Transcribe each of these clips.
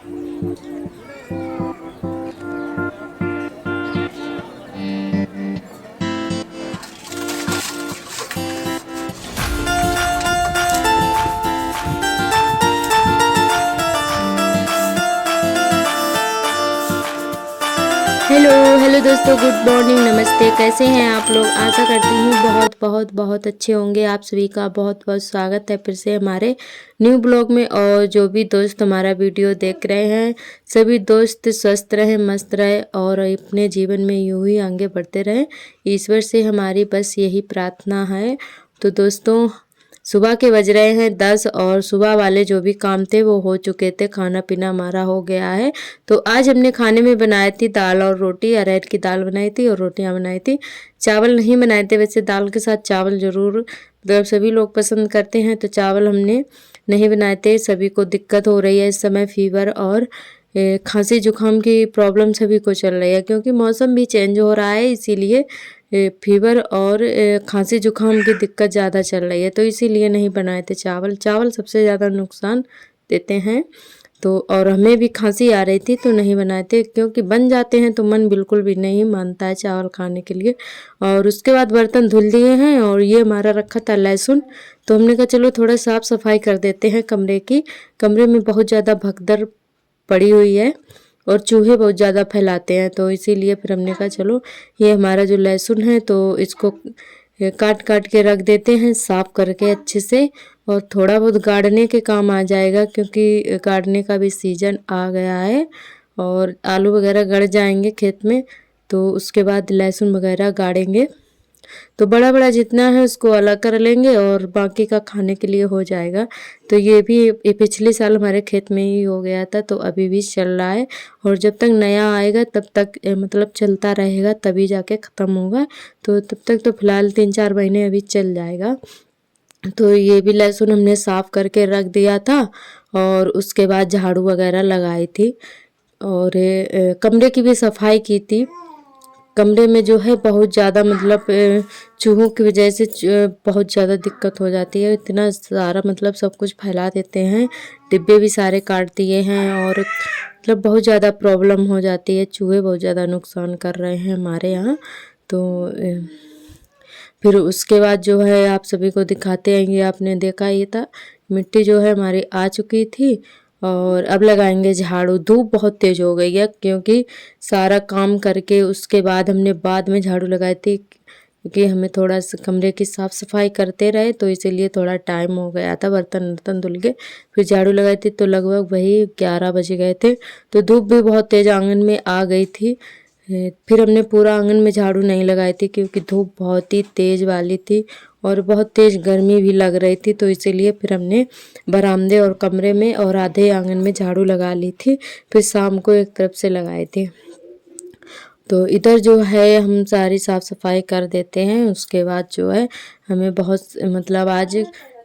Hello hello दोस्तों, good morning, नमस्ते। कैसे हैं आप लोग? आशा करती हूँ बहुत बहुत बहुत अच्छे होंगे। आप सभी का बहुत बहुत स्वागत है फिर से हमारे न्यू ब्लॉग में। और जो भी दोस्त हमारा वीडियो देख रहे हैं, सभी दोस्त स्वस्थ रहें, मस्त रहे और अपने जीवन में यूं ही आगे बढ़ते रहें। ईश्वर से हमारी बस यही प्रार्थना है। तो दोस्तों, सुबह के बज रहे हैं 10 और सुबह वाले जो भी काम थे वो हो चुके थे। खाना पीना हमारा हो गया है। तो आज हमने खाने में बनाई थी दाल और रोटी। अरहर की दाल बनाई थी और रोटियां बनाई थी। चावल नहीं बनाए थे। वैसे दाल के साथ चावल ज़रूर मतलब सभी लोग पसंद करते हैं, तो चावल हमने नहीं बनाए थे। सभी को दिक्कत हो रही है इस समय, फीवर और खांसी जुकाम की प्रॉब्लम सभी को चल रही है, क्योंकि मौसम भी चेंज हो रहा है। इसीलिए फीवर और खांसी जुकाम की दिक्कत ज़्यादा चल रही है, तो इसीलिए नहीं बनाए थे चावल। चावल सबसे ज़्यादा नुकसान देते हैं। तो और हमें भी खांसी आ रही थी तो नहीं बनाए थे, क्योंकि बन जाते हैं तो मन बिल्कुल भी नहीं मानता है चावल खाने के लिए। और उसके बाद बर्तन धुल दिए हैं और ये हमारा रखा था लहसुन, तो हमने कहा चलो थोड़ा साफ़ सफाई कर देते हैं कमरे की। कमरे में बहुत ज़्यादा भगदड़ पड़ी हुई है और चूहे बहुत ज़्यादा फैलाते हैं, तो इसीलिए फिर हमने कहा चलो ये हमारा जो लहसुन है तो इसको काट काट के रख देते हैं साफ़ करके अच्छे से। और थोड़ा बहुत गाड़ने के काम आ जाएगा, क्योंकि गाड़ने का भी सीज़न आ गया है और आलू वगैरह गड़ जाएंगे खेत में, तो उसके बाद लहसुन वगैरह गाड़ेंगे। तो बड़ा बड़ा जितना है उसको अलग कर लेंगे और बाकी का खाने के लिए हो जाएगा। तो ये पिछले साल हमारे खेत में ही हो गया था, तो अभी भी चल रहा है। और जब तक नया आएगा तब तक मतलब चलता रहेगा, तभी जाके ख़त्म होगा। तो तब तक तो फिलहाल 3-4 महीने अभी चल जाएगा। तो ये भी लहसुन हमने साफ़ करके रख दिया था और उसके बाद झाड़ू वगैरह लगाई थी और कमरे की भी सफाई की थी। कमरे में जो है बहुत ज़्यादा मतलब चूहों की वजह से बहुत ज़्यादा दिक्कत हो जाती है। इतना सारा मतलब सब कुछ फैला देते हैं, डिब्बे भी सारे काट दिए हैं और मतलब बहुत ज़्यादा प्रॉब्लम हो जाती है। चूहे बहुत ज़्यादा नुकसान कर रहे हैं हमारे यहाँ। तो फिर उसके बाद जो है आप सभी को दिखाते हैं, ये आपने देखा ही था, मिट्टी जो है हमारी आ चुकी थी और अब लगाएंगे झाड़ू। धूप बहुत तेज़ हो गई है, क्योंकि सारा काम करके उसके बाद हमने बाद में झाड़ू लगाई थी, क्योंकि हमें थोड़ा सा कमरे की साफ़ सफाई करते रहे, तो इसीलिए थोड़ा टाइम हो गया था। बर्तन वर्तन धुल के फिर झाड़ू लगाई थी, तो लगभग वही 11 बज गए थे। तो धूप भी बहुत तेज़ आंगन में आ गई थी। फिर हमने पूरा आंगन में झाड़ू नहीं लगाई थी, क्योंकि धूप बहुत ही तेज़ वाली थी और बहुत तेज़ गर्मी भी लग रही थी। तो इसीलिए फिर हमने बरामदे और कमरे में और आधे आंगन में झाड़ू लगा ली थी। फिर शाम को एक तरफ से लगाए थे। तो इधर जो है हम सारी साफ़ सफाई कर देते हैं। उसके बाद जो है हमें बहुत मतलब आज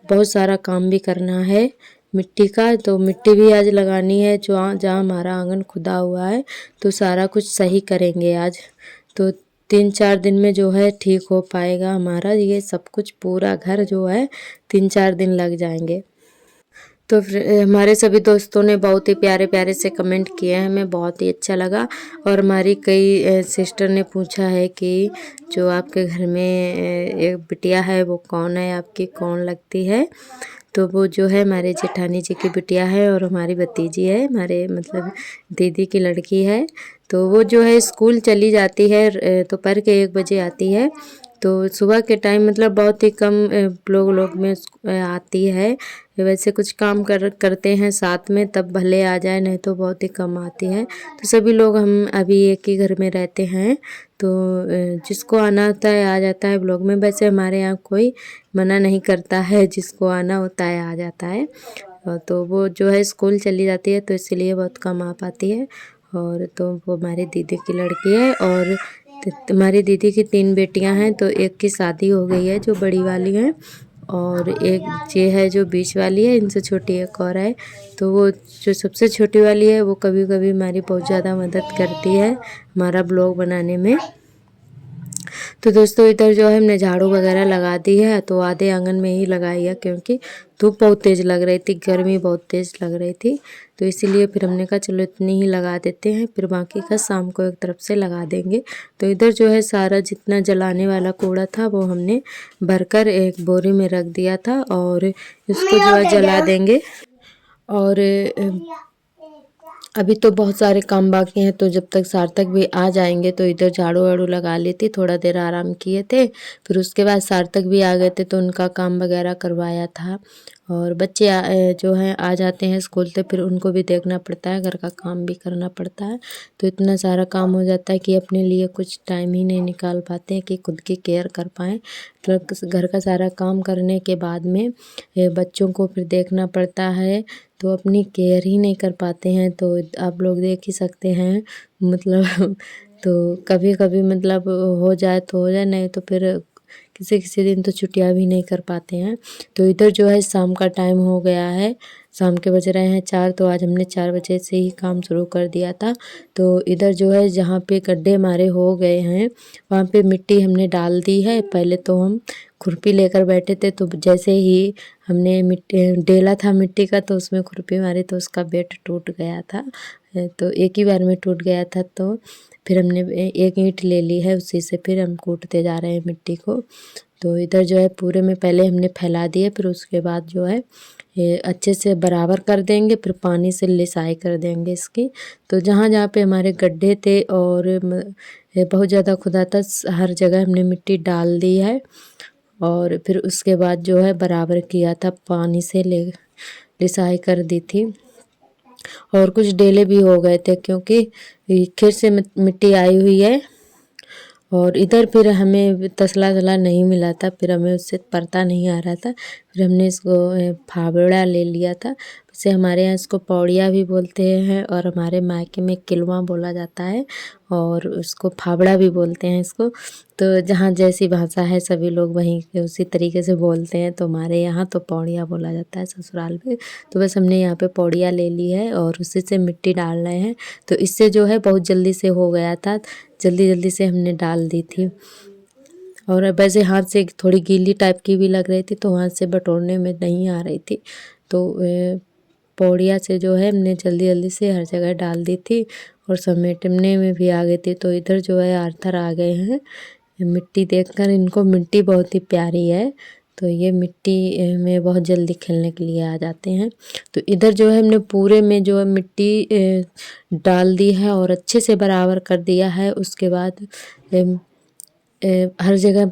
बहुत सारा काम भी करना है मिट्टी का। तो मिट्टी भी आज लगानी है जो जहाँ हमारा आंगन खुदा हुआ है, तो सारा कुछ सही करेंगे आज। तो 3-4 दिन में जो है ठीक हो पाएगा हमारा ये सब कुछ। पूरा घर जो है 3-4 दिन लग जाएंगे। तो फिर हमारे सभी दोस्तों ने बहुत ही प्यारे प्यारे से कमेंट किए हैं, हमें बहुत ही अच्छा लगा। और हमारी कई सिस्टर ने पूछा है कि जो आपके घर में एक बिटिया है वो कौन है, आपकी कौन लगती है। तो वो जो है हमारे जेठानी जी की बिटिया है और हमारी भतीजी है, हमारे मतलब दीदी की लड़की है। तो वो जो है स्कूल चली जाती है, दोपहर के 1 बजे आती है। तो सुबह के टाइम मतलब बहुत ही कम लोग में आती है। वैसे कुछ काम करते हैं साथ में तब भले आ जाए, नहीं तो बहुत ही कम आती है। तो सभी लोग हम अभी एक ही घर में रहते हैं, तो जिसको आना होता है आ जाता है ब्लॉग में। वैसे हमारे यहाँ कोई मना नहीं करता है, जिसको आना होता है आ जाता है। तो वो जो है स्कूल चली जाती है, तो इसलिए बहुत कम आ पाती है। और तो वो हमारी दीदी की लड़की है और हमारी दीदी की 3 बेटियां हैं। तो एक की शादी हो गई है जो बड़ी वाली है, और एक ये है जो बीच वाली है, इनसे छोटी एक और है। तो वो जो सबसे छोटी वाली है वो कभी कभी हमारी बहुत ज़्यादा मदद करती है हमारा ब्लॉग बनाने में। तो दोस्तों इधर जो है हमने झाड़ू वगैरह लगा दी है, तो आधे आंगन में ही लगाई है क्योंकि धूप बहुत तेज़ लग रही थी, गर्मी बहुत तेज़ लग रही थी, तो इसीलिए फिर हमने कहा चलो इतनी ही लगा देते हैं, फिर बाकी का शाम को एक तरफ से लगा देंगे। तो इधर जो है सारा जितना जलाने वाला कूड़ा था वो हमने भरकर एक बोरी में रख दिया था और इसको जो है जला देंगे। और अभी तो बहुत सारे काम बाकी हैं, तो जब तक सार्थक भी आ जाएंगे तो इधर झाड़ू वाड़ू लगा लेती, थोड़ा देर आराम किए थे। फिर उसके बाद सार्थक भी आ गए थे तो उनका काम वगैरह करवाया था। और बच्चे जो हैं आ जाते हैं स्कूल से, फिर उनको भी देखना पड़ता है, घर का काम भी करना पड़ता है, तो इतना सारा काम हो जाता है कि अपने लिए कुछ टाइम ही नहीं निकाल पाते हैं कि खुद की केयर कर पाएँ। तो घर का सारा काम करने के बाद में बच्चों को फिर देखना पड़ता है, तो अपनी केयर ही नहीं कर पाते हैं। तो आप लोग देख ही सकते हैं मतलब तो कभी कभी मतलब हो जाए तो हो जाए, नहीं तो फिर किसी किसी दिन तो छुट्टियां भी नहीं कर पाते हैं। तो इधर जो है शाम का टाइम हो गया है, शाम के बज रहे हैं 4, तो आज हमने 4 बजे से ही काम शुरू कर दिया था। तो इधर जो है जहाँ पे गड्ढे हमारे हो गए हैं वहाँ पे मिट्टी हमने डाल दी है। पहले तो हम खुरपी लेकर बैठे थे, तो जैसे ही हमने मिट्टी डेला था मिट्टी का तो उसमें खुरपी मारी तो उसका बेट टूट गया था, तो एक ही बार में टूट गया था। तो फिर हमने एक ईंट ले ली है, उसी से फिर हम कूटते जा रहे हैं मिट्टी को। तो इधर जो है पूरे में पहले हमने फैला दिए, फिर उसके बाद जो है ये अच्छे से बराबर कर देंगे, फिर पानी से लिसाई कर देंगे इसकी। तो जहाँ जहाँ पे हमारे गड्ढे थे और ये बहुत ज़्यादा खुदा था, हर जगह हमने मिट्टी डाल दी है और फिर उसके बाद जो है बराबर किया था, पानी से लिसाई कर दी थी। और कुछ डेले भी हो गए थे क्योंकि फिर से मिट्टी आई हुई है। और इधर फिर हमें तसला नहीं मिला था, फिर हमें उससे परता नहीं आ रहा था, फिर हमने इसको फावड़ा ले लिया था। वैसे हमारे यहाँ इसको पौड़िया भी बोलते हैं और हमारे मायके में किलवा बोला जाता है और उसको फावड़ा भी बोलते हैं इसको। तो जहाँ जैसी भाषा है सभी लोग वहीं उसी तरीके से बोलते हैं, तो हमारे यहाँ तो पौड़िया बोला जाता है ससुराल में। तो बस हमने यहाँ पे पौड़िया ले ली है और उसी से मिट्टी डाल रहे हैं। तो इससे जो है बहुत जल्दी से हो गया था, जल्दी जल्दी से हमने डाल दी थी। और वैसे हाथ से थोड़ी गीली टाइप की भी लग रही थी, तो हाथ से बटोरने में नहीं आ रही थी, तो पौड़िया से जो है हमने जल्दी जल्दी से हर जगह डाल दी थी और समेटने में भी आ गई थी। तो इधर जो है आर्थर आ गए हैं मिट्टी देखकर, इनको मिट्टी बहुत ही प्यारी है, तो ये मिट्टी में बहुत जल्दी खेलने के लिए आ जाते हैं। तो इधर जो है हमने पूरे में जो है मिट्टी डाल दी है और अच्छे से बराबर कर दिया है। उसके बाद हर जगह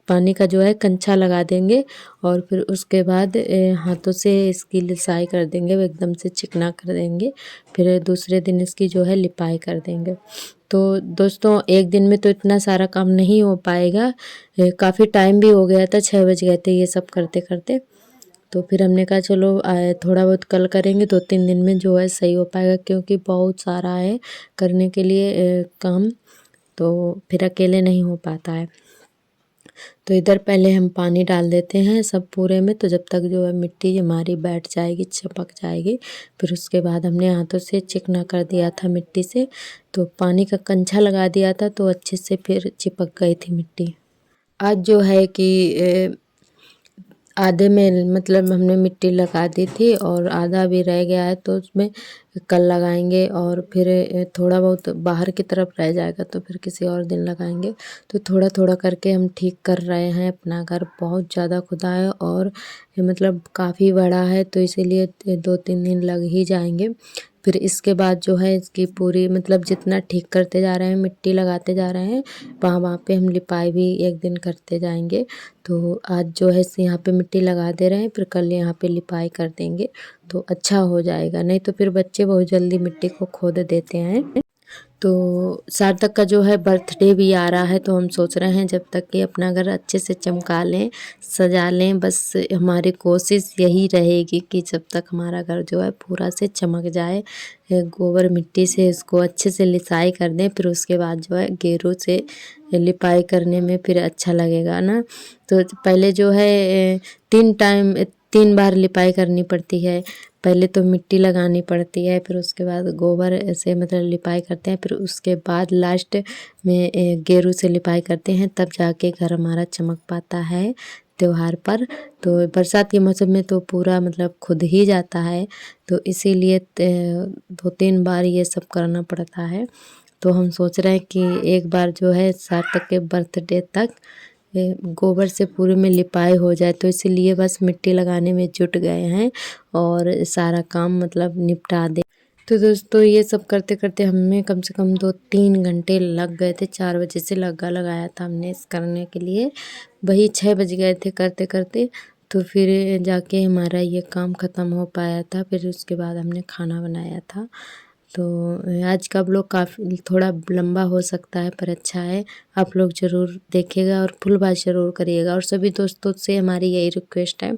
पानी का जो है कंछा लगा देंगे और फिर उसके बाद हाथों से इसकी लिसाई कर देंगे, वो एकदम से चिकना कर देंगे, फिर दूसरे दिन इसकी जो है लिपाई कर देंगे। तो दोस्तों एक दिन में तो इतना सारा काम नहीं हो पाएगा, काफ़ी टाइम भी हो गया था, 6 बज गए थे ये सब करते करते। तो फिर हमने कहा चलो थोड़ा बहुत कल करेंगे, 2-3 दिन में जो है सही हो पाएगा क्योंकि बहुत सारा है करने के लिए काम, तो फिर अकेले नहीं हो पाता है। तो इधर पहले हम पानी डाल देते हैं सब पूरे में, तो जब तक जो है मिट्टी हमारी बैठ जाएगी, चिपक जाएगी, फिर उसके बाद हमने हाथों से चिकना कर दिया था मिट्टी से, तो पानी का कंछा लगा दिया था तो अच्छे से फिर चिपक गई थी मिट्टी। आज जो है कि आधे में मतलब हमने मिट्टी लगा दी थी और आधा भी रह गया है, तो उसमें कल लगाएंगे और फिर थोड़ा बहुत बाहर की तरफ रह जाएगा तो फिर किसी और दिन लगाएंगे। तो थोड़ा थोड़ा करके हम ठीक कर रहे हैं अपना घर, बहुत ज़्यादा खुदा है और मतलब काफ़ी बड़ा है, तो इसीलिए 2-3 दिन लग ही जाएंगे। फिर इसके बाद जो है इसकी पूरी मतलब जितना ठीक करते जा रहे हैं, मिट्टी लगाते जा रहे हैं, वहाँ पे हम लिपाई भी एक दिन करते जाएंगे। तो आज जो है यहाँ पे मिट्टी लगा दे रहे हैं, फिर कल यहाँ पे लिपाई कर देंगे तो अच्छा हो जाएगा, नहीं तो फिर बच्चे बहुत जल्दी मिट्टी को खोद देते हैं। तो सार्थक का जो है बर्थडे भी आ रहा है, तो हम सोच रहे हैं जब तक कि अपना घर अच्छे से चमका लें, सजा लें, बस हमारी कोशिश यही रहेगी कि जब तक हमारा घर जो है पूरा से चमक जाए, गोबर मिट्टी से इसको अच्छे से लिसाई कर दें, फिर उसके बाद जो है गेरू से लिपाई करने में फिर अच्छा लगेगा ना। तो पहले जो है 3 टाइम 3 बार लिपाई करनी पड़ती है। पहले तो मिट्टी लगानी पड़ती है, फिर उसके बाद गोबर से मतलब लिपाई करते हैं, फिर उसके बाद लास्ट में गेरू से लिपाई करते हैं, तब जाके घर हमारा चमक पाता है त्योहार पर। तो बरसात के मौसम में तो पूरा मतलब खुद ही जाता है, तो इसीलिए 2-3 बार ये सब करना पड़ता है। तो हम सोच रहे हैं कि एक बार जो है सार्थक के बर्थडे तक गोबर से पूरे में लिपाई हो जाए, तो इसीलिए बस मिट्टी लगाने में जुट गए हैं और सारा काम मतलब निपटा दे। तो दोस्तों ये सब करते करते हमें कम से कम 2-3 घंटे लग गए थे। 4 बजे से लगाया था हमने इस करने के लिए, वही 6 बज गए थे करते करते। तो फिर जाके हमारा ये काम ख़त्म हो पाया था। फिर उसके बाद हमने खाना बनाया था। तो आज का व्लॉग काफ़ी थोड़ा लंबा हो सकता है, पर अच्छा है। आप लोग ज़रूर देखिएगा और फुल वॉच ज़रूर करिएगा। और सभी दोस्तों से हमारी यही रिक्वेस्ट है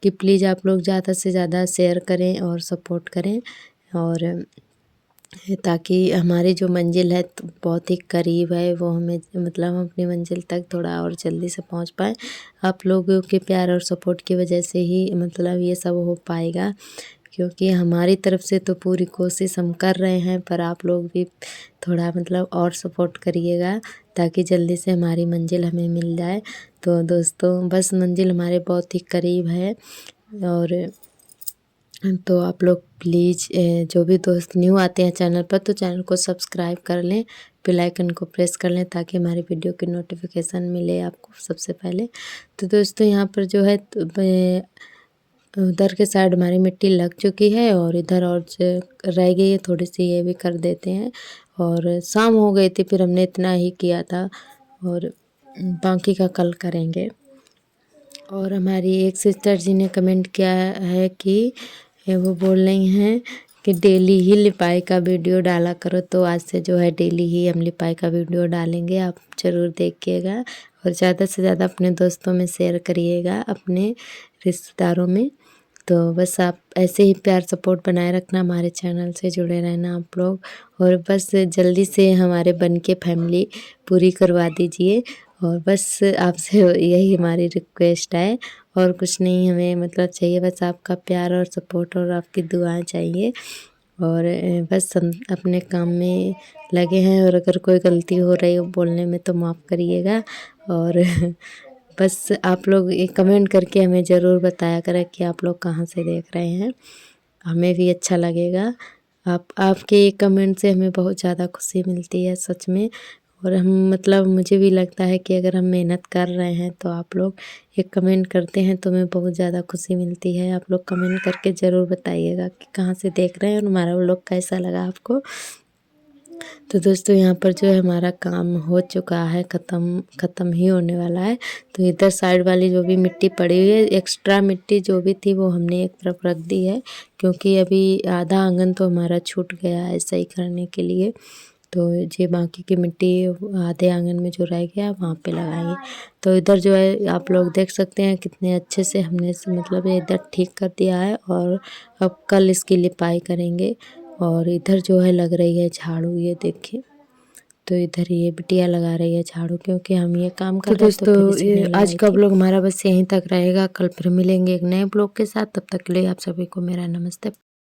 कि प्लीज़ आप लोग ज़्यादा से ज़्यादा शेयर करें और सपोर्ट करें, और ताकि हमारी जो मंजिल है तो बहुत ही करीब है, वो हमें मतलब हम अपनी मंजिल तक थोड़ा और जल्दी से पहुंच पाएँ। आप लोगों के प्यार और सपोर्ट की वजह से ही मतलब ये सब हो पाएगा, क्योंकि हमारी तरफ से तो पूरी कोशिश हम कर रहे हैं, पर आप लोग भी थोड़ा मतलब और सपोर्ट करिएगा ताकि जल्दी से हमारी मंजिल हमें मिल जाए। तो दोस्तों बस मंजिल हमारे बहुत ही करीब है। और तो आप लोग प्लीज़ जो भी दोस्त न्यू आते हैं चैनल पर, तो चैनल को सब्सक्राइब कर लें, बेल आइकन को प्रेस कर लें ताकि हमारी वीडियो की नोटिफिकेशन मिले आपको सबसे पहले। तो दोस्तों यहाँ पर जो है उधर के साइड हमारी मिट्टी लग चुकी है और इधर और रह गई है थोड़ी सी, ये भी कर देते हैं। और शाम हो गई थी, फिर हमने इतना ही किया था और बाकी का कल करेंगे। और हमारी एक सिस्टर जी ने कमेंट किया है कि वो बोल रही हैं कि डेली ही लिपाई का वीडियो डाला करो, तो आज से जो है डेली ही हम लिपाई का वीडियो डालेंगे। आप ज़रूर देखिएगा और ज़्यादा से ज़्यादा अपने दोस्तों में शेयर करिएगा, अपने रिश्तेदारों में। तो बस आप ऐसे ही प्यार सपोर्ट बनाए रखना, हमारे चैनल से जुड़े रहना आप लोग, और बस जल्दी से हमारे बन के फैमिली पूरी करवा दीजिए। और बस आपसे यही हमारी रिक्वेस्ट है, और कुछ नहीं हमें मतलब चाहिए, बस आपका प्यार और सपोर्ट और आपकी दुआएं चाहिए। और बस हम अपने काम में लगे हैं, और अगर कोई गलती हो रही हो बोलने में तो माफ़ करिएगा। और बस आप लोग ये कमेंट करके हमें ज़रूर बताया करें कि आप लोग कहाँ से देख रहे हैं, हमें भी अच्छा लगेगा। आपके ये कमेंट से हमें बहुत ज़्यादा खुशी मिलती है सच में। और हम मतलब मुझे भी लगता है कि अगर हम मेहनत कर रहे हैं तो आप लोग ये कमेंट करते हैं तो हमें बहुत ज़्यादा खुशी मिलती है। आप लोग कमेंट करके ज़रूर बताइएगा कि कहाँ से देख रहे हैं और हमारा व्लॉग कैसा लगा आपको। तो दोस्तों यहाँ पर जो है हमारा काम हो चुका है, ख़त्म ही होने वाला है। तो इधर साइड वाली जो भी मिट्टी पड़ी हुई है, एक्स्ट्रा मिट्टी जो भी थी वो हमने एक तरफ रख दी है, क्योंकि अभी आधा आंगन तो हमारा छूट गया है सही करने के लिए। तो ये बाकी की मिट्टी आधे आंगन में जो रह गया वहाँ पे लगाएंगे। तो इधर जो है आप लोग देख सकते हैं कितने अच्छे से हमने मतलब इधर ठीक कर दिया है, और अब कल इसकी लिपाई करेंगे। और इधर जो है लग रही है झाड़ू, ये देखिए। तो इधर ये बिटिया लगा रही है झाड़ू, क्योंकि हम ये काम कर रहे हैं। तो दोस्तों ये आज का ब्लॉग हमारा बस यहीं तक रहेगा, कल फिर मिलेंगे एक नए ब्लॉग के साथ। तब तक के लिए आप सभी को मेरा नमस्ते।